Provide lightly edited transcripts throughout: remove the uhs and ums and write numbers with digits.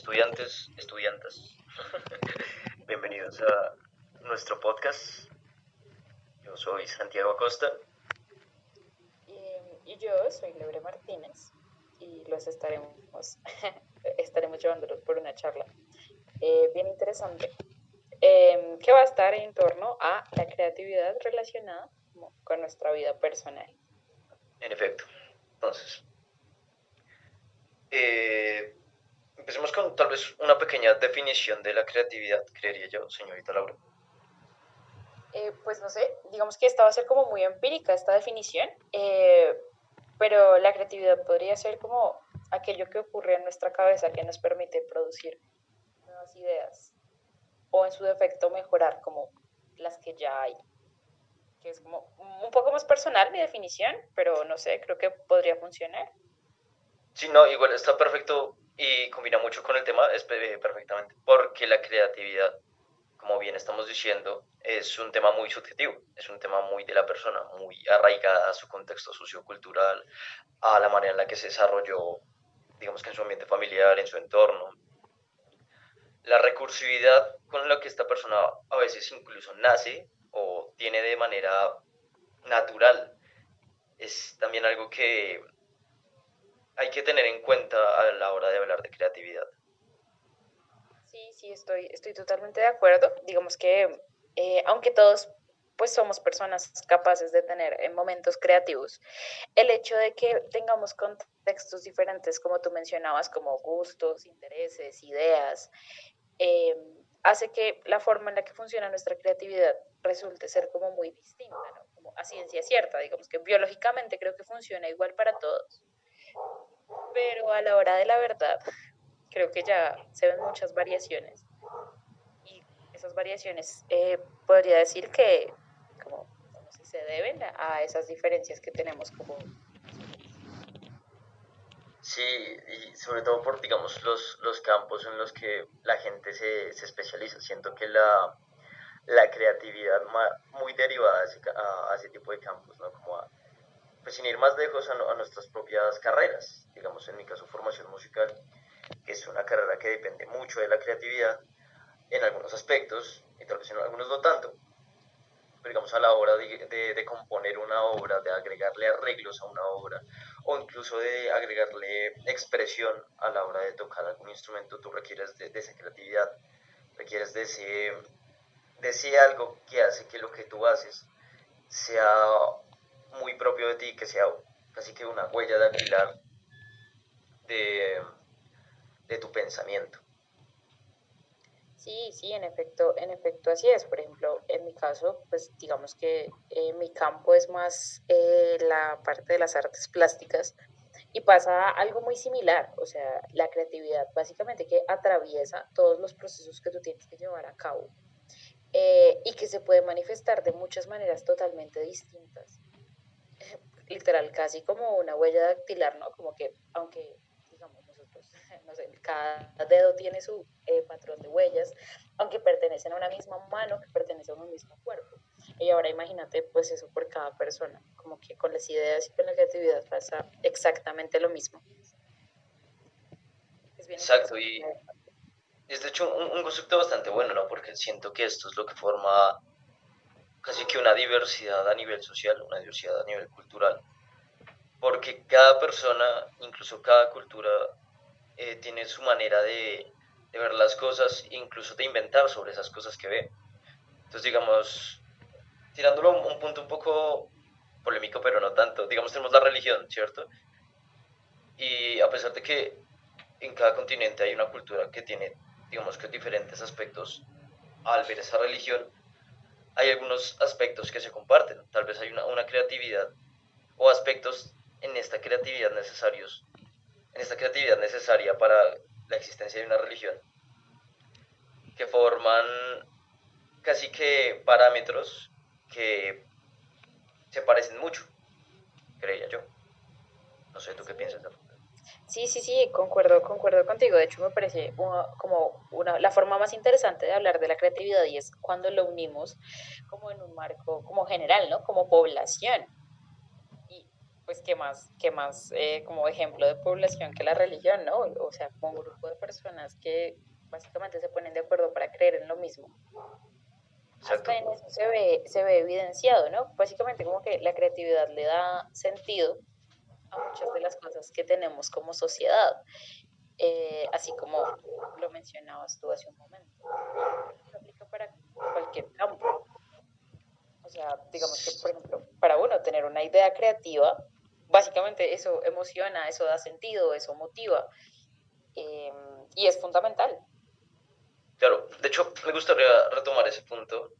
estudiantes, estudiantas, bienvenidos a nuestro podcast. Yo soy Santiago Acosta. Y yo soy Lebre Martínez y los estaremos llevándolos por una charla bien interesante que va a estar en torno a la creatividad relacionada con nuestra vida personal. En efecto, entonces, empecemos con tal vez una pequeña definición de la creatividad, creería yo, señorita Laura. Pues no sé, digamos que esta va a ser como muy empírica esta definición, pero la creatividad podría ser como aquello que ocurre en nuestra cabeza que nos permite producir nuevas ideas o en su defecto mejorar como las que ya hay, que es como un poco más personal mi definición, pero no sé, creo que podría funcionar. Sí, no, igual está perfecto y combina mucho con el tema perfectamente, porque la creatividad, como bien estamos diciendo, es un tema muy subjetivo, es un tema muy de la persona, muy arraigada a su contexto sociocultural, a la manera en la que se desarrolló, digamos que en su ambiente familiar, en su entorno. La recursividad con la que esta persona a veces incluso nace o tiene de manera natural es también algo que hay que tener en cuenta a la hora de hablar de creatividad. Sí, sí, estoy totalmente de acuerdo. Digamos que aunque todos pues somos personas capaces de tener momentos creativos, el hecho de que tengamos contextos diferentes, como tú mencionabas, como gustos, intereses, ideas, eh, hace que la forma en la que funciona nuestra creatividad resulte ser como muy distinta, ¿no? Como a ciencia cierta, digamos que biológicamente creo que funciona igual para todos, pero a la hora de la verdad creo que ya se ven muchas variaciones y esas variaciones podría decir que como si se deben a esas diferencias que tenemos como seres. Sí, y sobre todo por, digamos, los campos en los que la gente se especializa. Siento que la creatividad muy derivada a ese tipo de campos, ¿no? Como pues sin ir más lejos a nuestras propias carreras. Digamos, en mi caso, formación musical, que es una carrera que depende mucho de la creatividad en algunos aspectos, y tal vez en algunos no tanto, pero digamos a la hora de componer una obra, de agregarle arreglos a una obra, o incluso de agregarle expresión a la hora de tocar algún instrumento, tú requieres de esa creatividad, requieres de ese algo que hace que lo que tú haces sea muy propio de ti, que sea casi que una huella dactilar de, de tu pensamiento. Sí, sí, en efecto así es. Por ejemplo, en mi caso, pues digamos que mi campo es más la parte de las artes plásticas y pasa algo muy similar, o sea, la creatividad básicamente que atraviesa todos los procesos que tú tienes que llevar a cabo y que se puede manifestar de muchas maneras totalmente distintas. Literal, casi como una huella dactilar, ¿no? Como que, aunque, digamos, nosotros, no sé, cada dedo tiene su patrón de huellas, aunque pertenecen a una misma mano que pertenece a un mismo cuerpo. Y ahora imagínate, pues eso por cada persona, como que con las ideas y con la creatividad pasa exactamente lo mismo. Es bien Exacto, interesante. y es de hecho un concepto bastante bueno, ¿no? Porque siento que esto es lo que forma casi que una diversidad a nivel social, una diversidad a nivel cultural, porque cada persona, incluso cada cultura, tiene su manera de ver las cosas, incluso de inventar sobre esas cosas que ve. Entonces, digamos, tirándolo a un punto un poco polémico, pero no tanto, digamos, tenemos la religión, ¿cierto? Y a pesar de que en cada continente hay una cultura que tiene, digamos que diferentes aspectos al ver esa religión, hay algunos aspectos que se comparten. Tal vez hay una creatividad o aspectos en esta creatividad necesarios, en esta creatividad necesaria para la existencia de una religión, que forman casi que parámetros que se parecen mucho, creía yo. No sé, ¿tú qué Sí, piensas? sí, sí, sí, concuerdo contigo. De hecho, me parece la forma más interesante de hablar de la creatividad y es cuando lo unimos como en un marco como general, ¿no? Como población. pues, qué más como ejemplo de población que la religión, ¿no? O sea, como un grupo de personas que básicamente se ponen de acuerdo para creer en lo mismo. Hasta Exacto. en eso se ve evidenciado, ¿no? Básicamente como que la creatividad le da sentido a muchas de las cosas que tenemos como sociedad, así como lo mencionabas tú hace un momento. Se aplica para cualquier campo. O sea, digamos que, por ejemplo, para uno tener una idea creativa, básicamente eso emociona, eso da sentido, eso motiva, eh, y es fundamental. Claro, de hecho, me gustaría retomar ese punto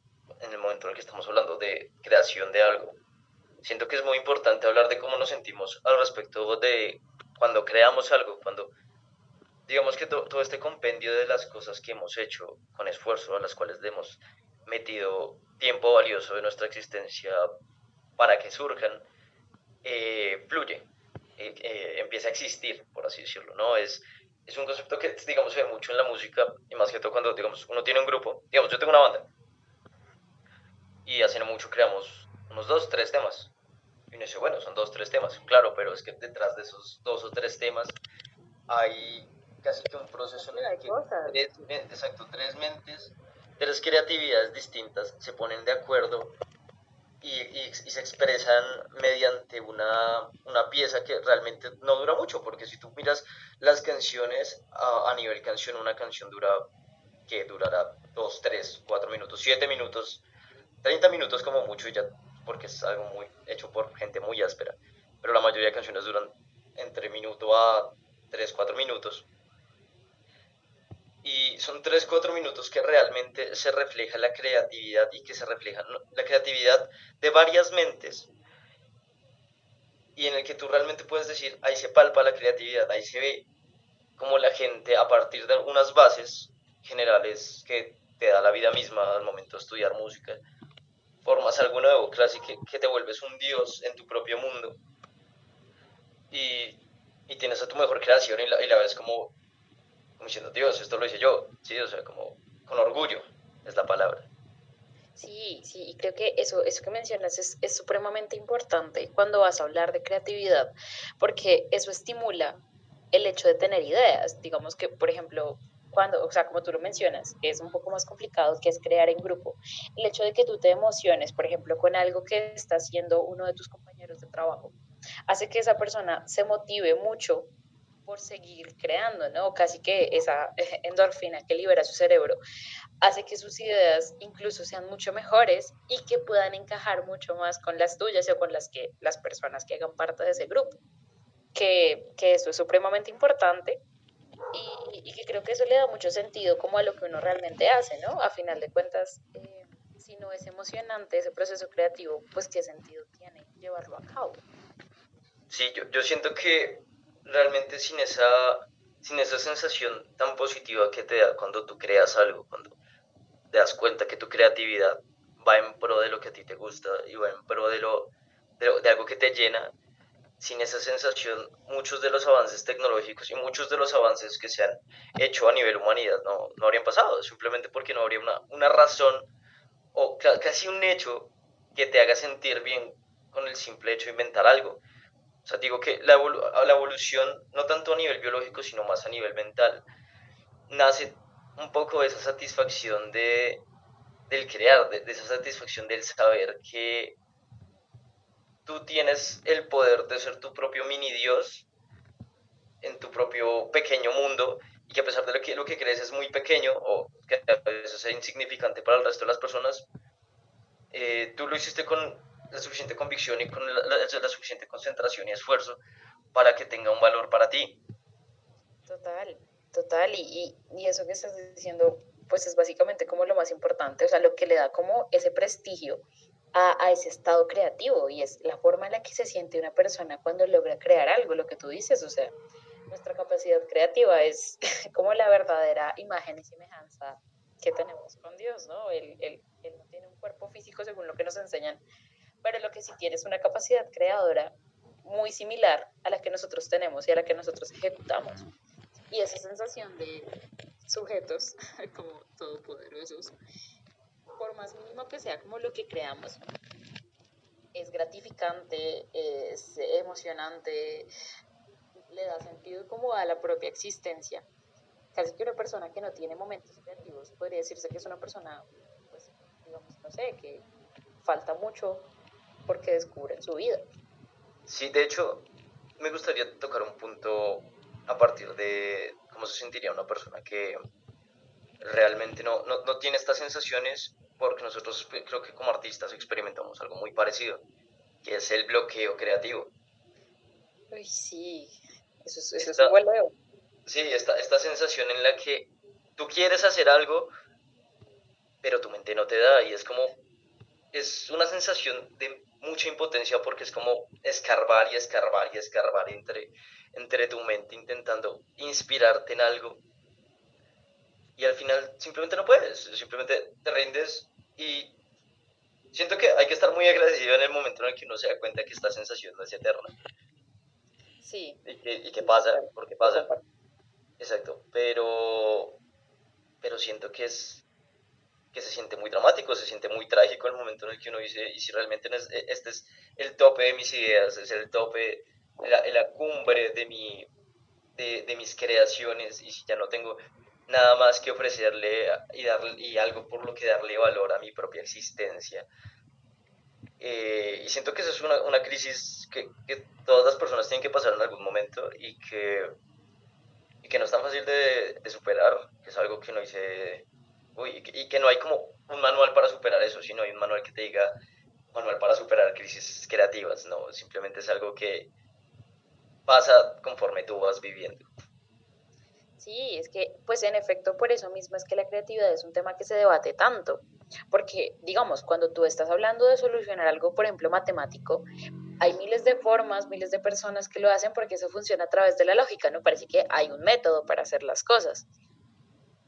en el momento en el que estamos hablando de creación de algo. Siento que es muy importante hablar de cómo nos sentimos al respecto de cuando creamos algo, cuando digamos que todo este compendio de las cosas que hemos hecho con esfuerzo, a las cuales le hemos metido tiempo valioso de nuestra existencia para que surjan, fluye, empieza a existir, por así decirlo, ¿no? Es un concepto que, digamos, se ve mucho en la música, y más que todo cuando, digamos, uno tiene un grupo, digamos, yo tengo una banda, y hace no mucho creamos unos dos, tres temas, y uno dice, bueno, son dos, tres temas, claro, pero es que detrás de esos dos o tres temas hay casi que un proceso en Cantidad el de que cosas. exacto, tres mentes, tres creatividades distintas se ponen de acuerdo y se expresan mediante una pieza que realmente no dura mucho, porque si tú miras las canciones a nivel canción, una canción dura, que durará 2 3 4 minutos, 7 minutos, 30 minutos como mucho, y ya, porque es algo muy hecho por gente muy áspera, pero la mayoría de canciones duran entre minuto a 3 4 minutos, y son 3 4 minutos que realmente se refleja la creatividad y que se refleja, ¿no?, la creatividad de varias mentes, y en el que tú realmente puedes decir, ahí se palpa la creatividad, ahí se ve como la gente a partir de unas bases generales que te da la vida misma al momento de estudiar música, formas algo nuevo, casi que te vuelves un dios en tu propio mundo, y, y tienes a tu mejor creación y la ves como diciendo, Dios, esto lo hice yo, sí, o sea, como con orgullo es la palabra. Sí, sí, y creo que eso que mencionas es supremamente importante cuando vas a hablar de creatividad, porque eso estimula el hecho de tener ideas. Digamos que, por ejemplo, cuando, o sea, como tú lo mencionas, es un poco más complicado que es crear en grupo. El hecho de que tú te emociones, por ejemplo, con algo que está haciendo uno de tus compañeros de trabajo, hace que esa persona se motive mucho por seguir creando, ¿no? Casi que esa endorfina que libera su cerebro hace que sus ideas incluso sean mucho mejores y que puedan encajar mucho más con las tuyas o con las que las personas que hagan parte de ese grupo. Que eso es supremamente importante y que creo que eso le da mucho sentido como a lo que uno realmente hace, ¿no? A final de cuentas, si no es emocionante ese proceso creativo, pues qué sentido tiene llevarlo a cabo. Sí, yo siento que realmente sin esa sensación tan positiva que te da cuando tú creas algo, cuando te das cuenta que tu creatividad va en pro de lo que a ti te gusta y va en pro de algo que te llena, sin esa sensación, muchos de los avances tecnológicos y muchos de los avances que se han hecho a nivel humanidad no habrían pasado, simplemente porque no habría una razón o casi un hecho que te haga sentir bien con el simple hecho de inventar algo. O sea, digo que la evolución, no tanto a nivel biológico, sino más a nivel mental, nace un poco de esa satisfacción del crear, de esa satisfacción del saber que tú tienes el poder de ser tu propio mini dios en tu propio pequeño mundo, y que a pesar de lo que crees es muy pequeño o que a veces es insignificante para el resto de las personas, tú lo hiciste con la suficiente convicción y con la suficiente concentración y esfuerzo para que tenga un valor para ti. Total, total. Y eso que estás diciendo, pues es básicamente como lo más importante, o sea, lo que le da como ese prestigio a ese estado creativo y es la forma en la que se siente una persona cuando logra crear algo, lo que tú dices, o sea, nuestra capacidad creativa es como la verdadera imagen y semejanza que tenemos con Dios, ¿no? Él no tiene un cuerpo físico según lo que nos enseñan, pero lo que sí tiene es una capacidad creadora muy similar a la que nosotros tenemos y a la que nosotros ejecutamos. Y esa sensación de sujetos como todopoderosos, por más mínimo que sea como lo que creamos, es gratificante, es emocionante, le da sentido como a la propia existencia. Casi que una persona que no tiene momentos creativos podría decirse que es una persona, pues, digamos, no sé, que falta mucho porque descubre en su vida. Sí, de hecho, me gustaría tocar un punto a partir de cómo se sentiría una persona que realmente no tiene estas sensaciones, porque nosotros creo que como artistas experimentamos algo muy parecido, que es el bloqueo creativo. Uy, sí, eso es un Esta, vuelo. sí, esta sensación en la que tú quieres hacer algo, pero tu mente no te da, y es como, es una sensación de mucha impotencia porque es como escarbar y escarbar y escarbar entre tu mente intentando inspirarte en algo, y al final simplemente no puedes, simplemente te rindes. Y siento que hay que estar muy agradecido en el momento en el que uno se da cuenta que esta sensación no es eterna Sí, y que sí, pasa, total, porque lo pasa, comparto. exacto, pero siento que se siente muy dramático, se siente muy trágico el momento en el que uno dice, y si realmente no es, este es el tope de mis ideas, es el tope, la cumbre de mis creaciones, y si ya no tengo nada más que ofrecerle y algo por lo que darle valor a mi propia existencia. Y siento que esa es una crisis que todas las personas tienen que pasar en algún momento y que no es tan fácil de superar, que es algo que no dice, uy, y que no hay como un manual para superar eso, sino hay un manual que te diga, manual para superar crisis creativas, no, simplemente es algo que pasa conforme tú vas viviendo. Sí, es que, pues en efecto, por eso mismo es que la creatividad es un tema que se debate tanto, porque, digamos, cuando tú estás hablando de solucionar algo, por ejemplo, matemático, hay miles de formas, miles de personas que lo hacen porque eso funciona a través de la lógica, ¿no? Parece que hay un método para hacer las cosas.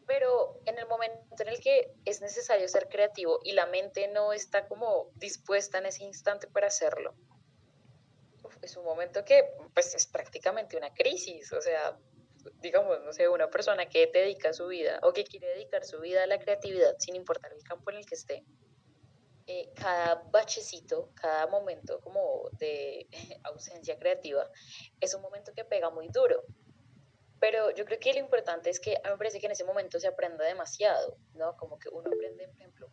Pero en el momento en el que es necesario ser creativo y la mente no está como dispuesta en ese instante para hacerlo, es un momento que pues es prácticamente una crisis, o sea, digamos, no sé, una persona que dedica su vida o que quiere dedicar su vida a la creatividad sin importar el campo en el que esté, cada bachecito, cada momento como de ausencia creativa es un momento que pega muy duro. Pero yo creo que lo importante es que a mí me parece que en ese momento se aprende demasiado, ¿no? Como que uno aprende, por ejemplo,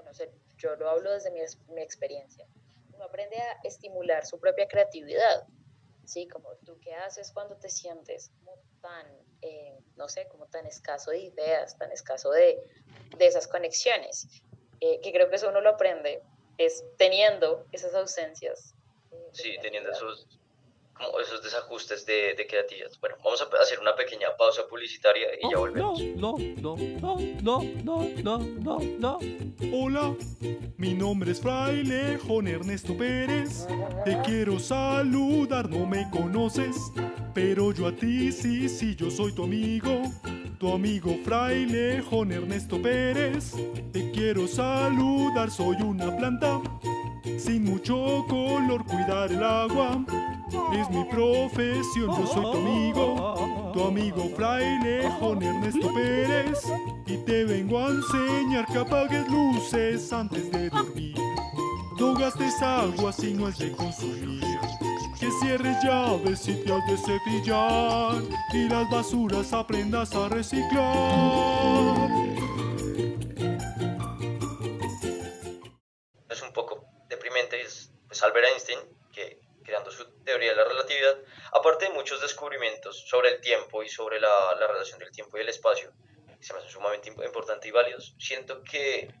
no sé, yo lo hablo desde mi experiencia, uno aprende a estimular su propia creatividad, ¿sí? Como tú qué haces cuando te sientes como tan, no sé, como tan escaso de ideas, tan escaso de esas conexiones, que creo que eso uno lo aprende es teniendo esas ausencias de Sí, teniendo creatividad. como esos desajustes de creatividad. Bueno, vamos a hacer una pequeña pausa publicitaria y ya No, volvemos. no, no, no, no, no, no, no, no. Hola, mi nombre es Fraile Jon Ernesto Pérez. Te quiero saludar, no me conoces, pero yo a ti sí, sí, yo soy tu amigo Fraile Jon Ernesto Pérez. Te quiero saludar, soy una planta sin mucho color, cuidar el agua es mi profesión, yo soy tu amigo fraile Jon Ernesto Pérez, y te vengo a enseñar que apagues luces antes de dormir. No gastes agua si no es de consumir, que cierres llaves si te has de cepillar, y las basuras aprendas a reciclar. Es un poco deprimente, es pues Albert Einstein, que creando su teoría de la relatividad, aparte de muchos descubrimientos sobre el tiempo y sobre la relación del tiempo y el espacio, que se me hacen sumamente importantes y válidos, siento que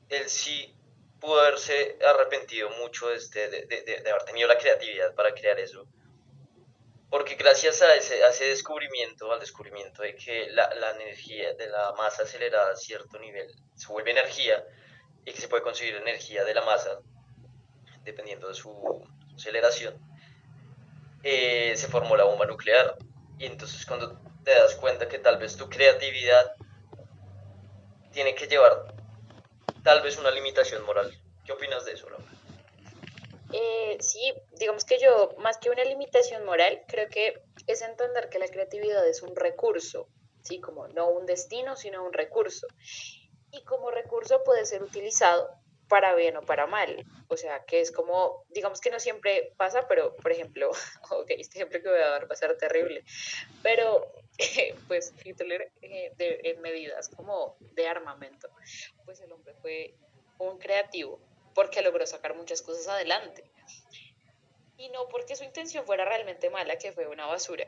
él sí pudo haberse arrepentido mucho de haber tenido la creatividad para crear eso, porque gracias a ese descubrimiento, al descubrimiento de que la energía de la masa acelerada a cierto nivel se vuelve energía y que se puede conseguir energía de la masa dependiendo de su aceleración, se formó la bomba nuclear. Y entonces cuando te das cuenta que tal vez tu creatividad tiene que llevar tal vez una limitación moral. ¿Qué opinas de eso, Laura? Sí, digamos que yo, más que una limitación moral, creo que es entender que la creatividad es un recurso, ¿sí? Como no un destino, sino un recurso. Y como recurso puede ser utilizado para bien o para mal. O sea, que es como, digamos que no siempre pasa, pero por ejemplo, ok, este ejemplo que voy a dar va a ser terrible, pero pues Hitler, en medidas como de armamento, pues el hombre fue un creativo porque logró sacar muchas cosas adelante. Y no porque su intención fuera realmente mala, que fue una basura,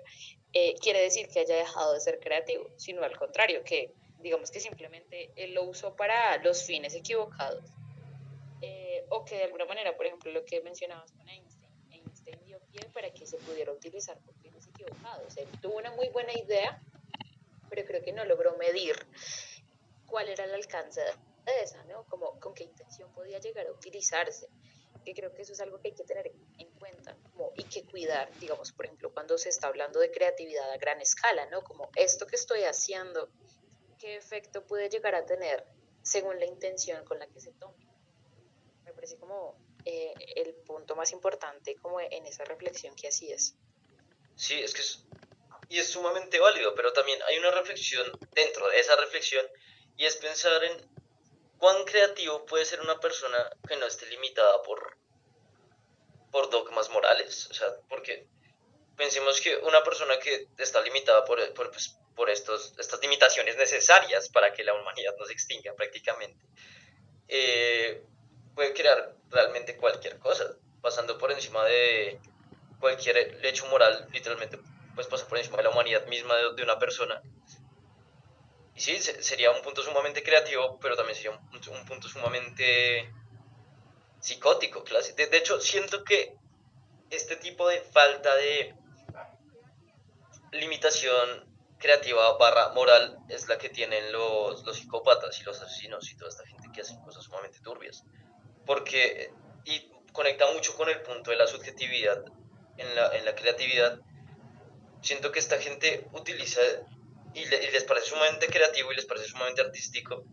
quiere decir que haya dejado de ser creativo, sino al contrario, que digamos que simplemente él lo usó para los fines equivocados. O que de alguna manera, por ejemplo, lo que mencionabas con Einstein, Einstein dio pie para que se pudiera utilizar por fines equivocados. Él tuvo una muy buena idea, pero creo que no logró medir cuál era el alcance de esa, ¿no? Como con qué intención podía llegar a utilizarse. Que creo que eso es algo que hay que tener en cuenta como, y que cuidar, digamos, por ejemplo, cuando se está hablando de creatividad a gran escala, ¿no? Como esto que estoy haciendo, ¿qué efecto puede llegar a tener según la intención con la que se tome? Me parece como el punto más importante como en esa reflexión que hacías. Sí, es que y es sumamente válido, pero también hay una reflexión dentro de esa reflexión y es pensar en cuán creativo puede ser una persona que no esté limitada por dogmas morales. O sea, porque pensemos que una persona que está limitada por estas limitaciones necesarias para que la humanidad no se extinga prácticamente, eh, puede crear realmente cualquier cosa, pasando por encima de cualquier hecho moral, literalmente, pues pasa por encima de la humanidad misma de una persona. Y sí, sería un punto sumamente creativo, pero también sería un punto sumamente psicótico, claro. De hecho, siento que este tipo de falta de limitación creativa barra moral es la que tienen los psicópatas y los asesinos y toda esta gente que hacen cosas sumamente turbias. Porque, y conecta mucho con el punto de la subjetividad en la creatividad, siento que esta gente utiliza y les parece sumamente creativo y les parece sumamente artístico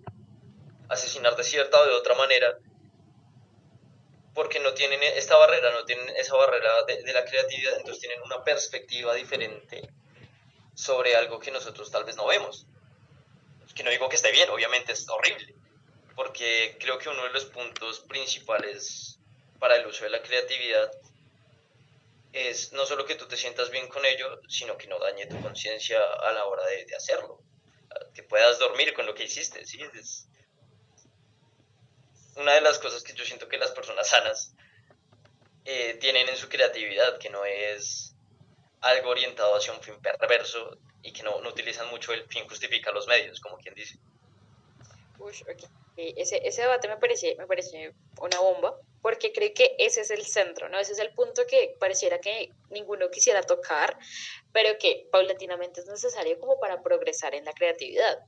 asesinar de cierta o de otra manera porque no tienen esta barrera, no tienen esa barrera de la creatividad, entonces tienen una perspectiva diferente sobre algo que nosotros tal vez no vemos. Que no digo que esté bien, obviamente es horrible, porque creo que uno de los puntos principales para el uso de la creatividad es no solo que tú te sientas bien con ello, sino que no dañe tu conciencia a la hora de hacerlo, que puedas dormir con lo que hiciste, ¿sí? Es una de las cosas que yo siento que las personas sanas tienen en su creatividad, que no es algo orientado hacia un fin perverso y que no utilizan mucho el fin justifica los medios, como quien dice. Uy, ok. Ese debate me parece una bomba, porque creo que ese es el centro, ¿no? Ese es el punto que pareciera que ninguno quisiera tocar, pero que paulatinamente es necesario como para progresar en la creatividad.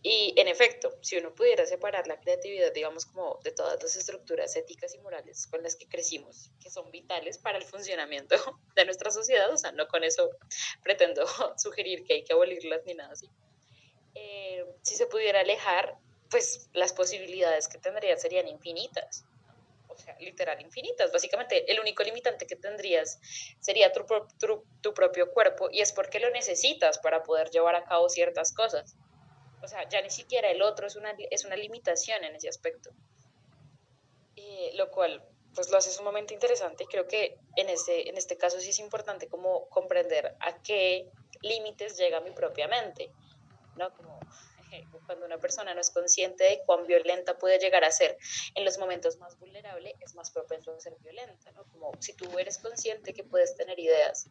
Y en efecto, si uno pudiera separar la creatividad, digamos, como de todas las estructuras éticas y morales con las que crecimos, que son vitales para el funcionamiento de nuestra sociedad, o sea, no con eso pretendo sugerir que hay que abolirlas ni nada así, si se pudiera alejar, pues las posibilidades que tendría serían infinitas. O sea, literal infinitas. Básicamente, el único limitante que tendrías sería tu propio cuerpo y es porque lo necesitas para poder llevar a cabo ciertas cosas. O sea, ya ni siquiera el otro es una limitación en ese aspecto. Lo cual pues lo hace sumamente interesante. Creo que en este caso sí es importante como comprender a qué límites llega mi propia mente, ¿no? Como cuando una persona no es consciente de cuán violenta puede llegar a ser en los momentos más vulnerables, es más propenso a ser violenta, ¿no? Como si tú eres consciente que puedes tener ideas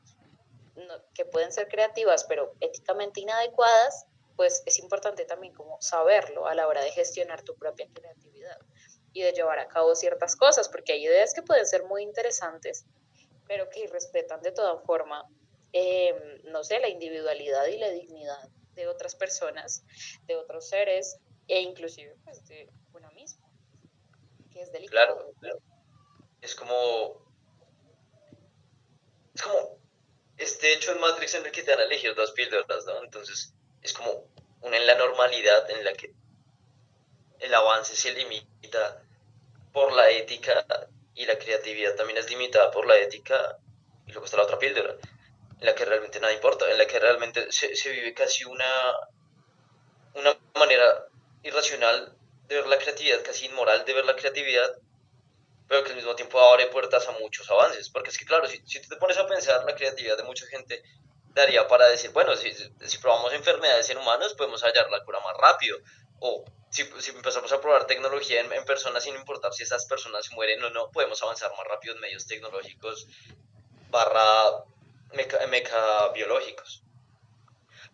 no, que pueden ser creativas, pero éticamente inadecuadas, pues es importante también como saberlo a la hora de gestionar tu propia creatividad y de llevar a cabo ciertas cosas, porque hay ideas que pueden ser muy interesantes, pero que respetan de toda forma, no sé, la individualidad y la dignidad de otras personas, de otros seres e inclusive pues de uno mismo, que es Claro, delicado. es como, es como este hecho en Matrix en el que te van a elegir dos píldoras, ¿no? Entonces es como una en la normalidad en la que el avance se limita por la ética y la creatividad también es limitada por la ética y luego está la otra píldora en la que realmente nada importa, en la que realmente se vive casi una manera irracional de ver la creatividad, casi inmoral de ver la creatividad, pero que al mismo tiempo abre puertas a muchos avances, porque es que claro, si tú te pones a pensar, la creatividad de mucha gente daría para decir, bueno, si probamos enfermedades en humanos, podemos hallar la cura más rápido, o si empezamos a probar tecnología en personas, sin importar si esas personas mueren o no, podemos avanzar más rápido en medios tecnológicos barra mecabiológicos.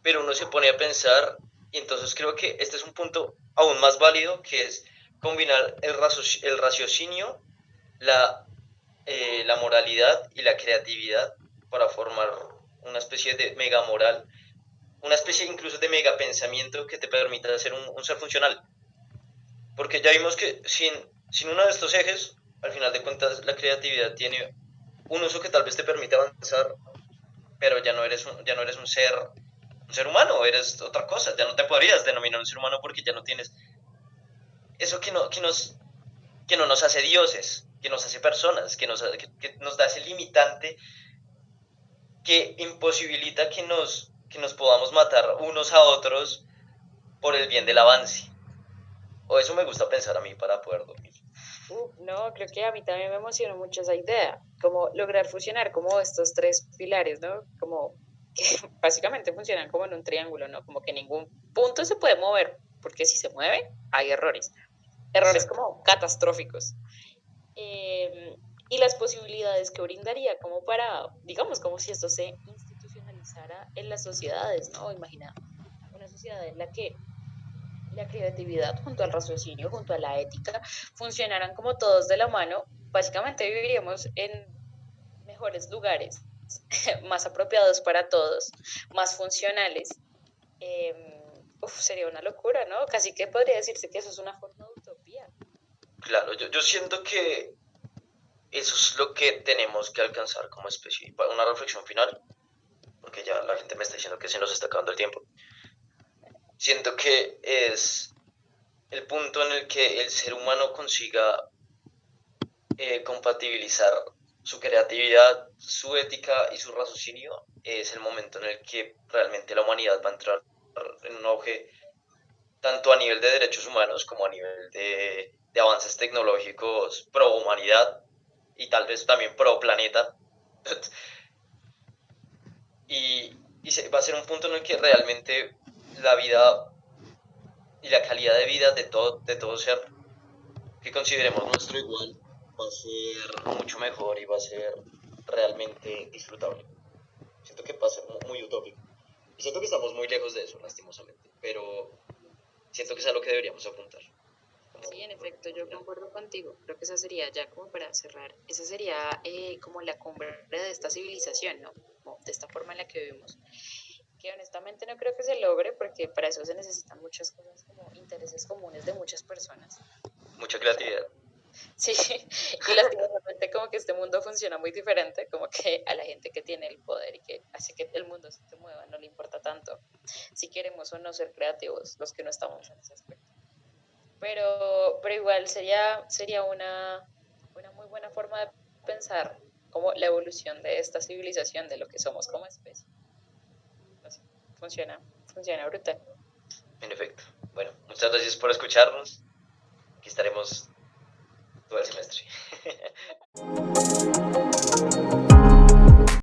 Pero uno se pone a pensar, y entonces creo que este es un punto aún más válido, que es combinar el raciocinio, la, la moralidad y la creatividad para formar una especie de mega moral, una especie incluso de mega pensamiento que te permita ser un ser funcional. Porque ya vimos que sin uno de estos ejes, al final de cuentas, la creatividad tiene un uso que tal vez te permite avanzar, pero ya no eres un ser humano, eres otra cosa, ya no te podrías denominar un ser humano porque ya no tienes eso que no nos hace dioses, que nos hace personas, que nos da ese limitante que imposibilita que nos podamos matar unos a otros por el bien del avance. O eso me gusta pensar a mí para poder dormir. No, creo que a mí también me emociona mucho esa idea, como lograr fusionar como estos tres pilares, ¿no? Como que básicamente funcionan como en un triángulo, ¿no? Como que ningún punto se puede mover, porque si se mueve, hay errores. Errores Exacto. como catastróficos. Y las posibilidades que brindaría como para, digamos, como si esto se institucionalizara en las sociedades, ¿no? Imagina una sociedad en la que la creatividad junto al raciocinio, junto a la ética, funcionaran como todos de la mano, básicamente viviríamos en mejores lugares, más apropiados para todos, más funcionales. Sería una locura, ¿no? Casi que podría decirse que eso es una forma de utopía. Claro, yo siento que eso es lo que tenemos que alcanzar como especie. Una reflexión final, porque ya la gente me está diciendo que se nos está acabando el tiempo. Siento que es el punto en el que el ser humano consiga compatibilizar su creatividad, su ética y su raciocinio, es el momento en el que realmente la humanidad va a entrar en un auge tanto a nivel de derechos humanos como a nivel de avances tecnológicos pro humanidad y tal vez también pro planeta. Va a ser un punto en el que realmente la vida y la calidad de vida de todo ser que consideremos nuestro igual va a ser mucho mejor y va a ser realmente disfrutable. Siento que va a ser muy utópico. Y siento que estamos muy lejos de eso, lastimosamente. Pero siento que es a lo que deberíamos apuntar. Sí, en efecto, yo concuerdo contigo. Creo que esa sería ya como para cerrar, esa sería como la cumbre de esta civilización, ¿no? Como de esta forma en la que vivimos. Que honestamente no creo que se logre porque para eso se necesitan muchas cosas como intereses comunes de muchas personas. Mucha creatividad. Sí, y lastimosamente como que este mundo funciona muy diferente, como que a la gente que tiene el poder y que hace que el mundo se mueva no le importa tanto si queremos o no ser creativos los que no estamos en ese aspecto. Pero igual sería una muy buena forma de pensar como la evolución de esta civilización, de lo que somos como especie. No sé, funciona brutal. En efecto. Bueno, muchas gracias por escucharnos. Aquí estaremos todo el semestre.